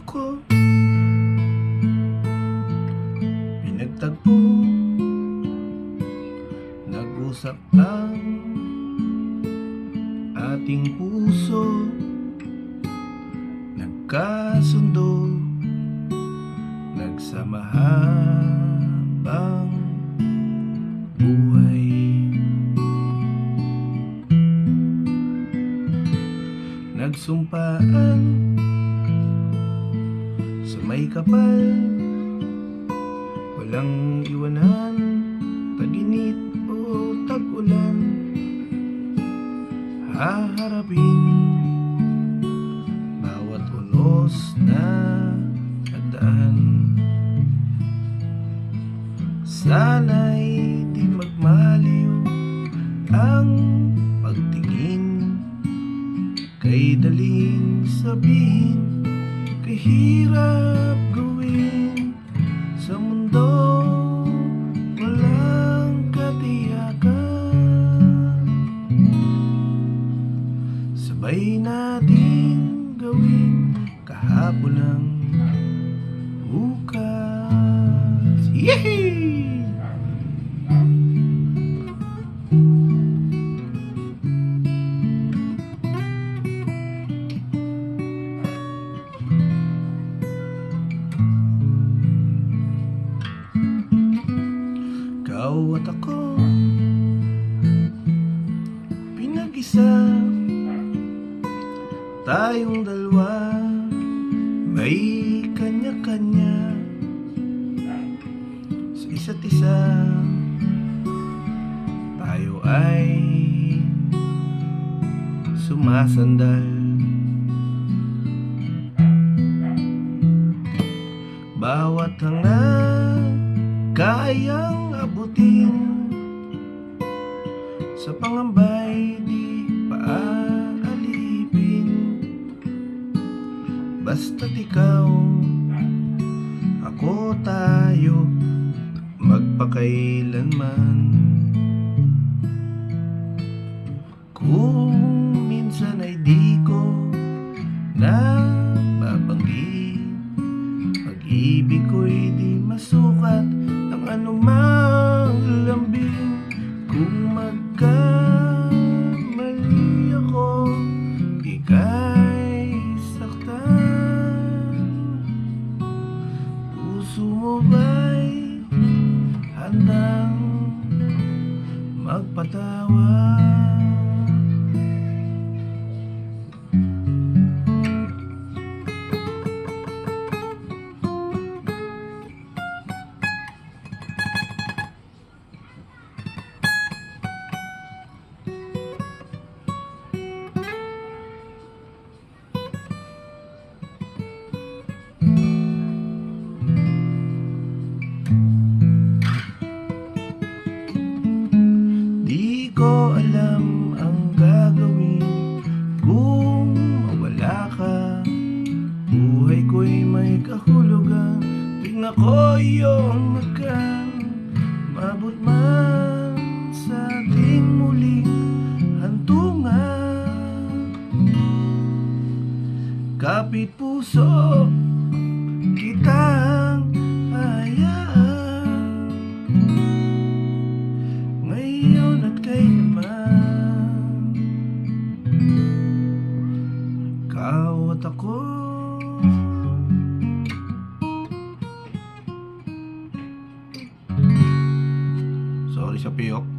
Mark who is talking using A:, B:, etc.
A: ko pinagtagpo, nag-usap ang ating puso, nagkasundo, nagsama habang buhay. Nagsumpaan sa may kapal, walang iwanan, tag-init o tag-ulan. Haharapin bawat unos na daan. Sana'y di magmaliw ang pagtingin, kay daling sabihin, kay hirap gawin sa mundo walang katiyakan. Sabay natin gawin kahapon ang bukas. Yehey! Ikaw at ako, pinag-isa, tayong dalawa, may kanya-kanya sa isa't isa. Tayo ay sumasandal, bawat hangad kayang abutin, sa pangambay di paalipin. Basta't ikaw, ako, tayo, magpakailanman. Kung minsan ay di ko nababanggit, pag-ibig ko'y di masukat ng anumang lambing. Kung magkamali ako, ika'y saktan, puso mo ba'y handang magpatawad? Di ko alam ang gagawin kung mawala ka. Buhay ko'y may kahulugan tuwing ako iyong nagkan. Mabot man sa ating muling hantungan, kapit puso kitang hayaan, ngayon at kailanman. Ikaw at ako, sorry sa piyok.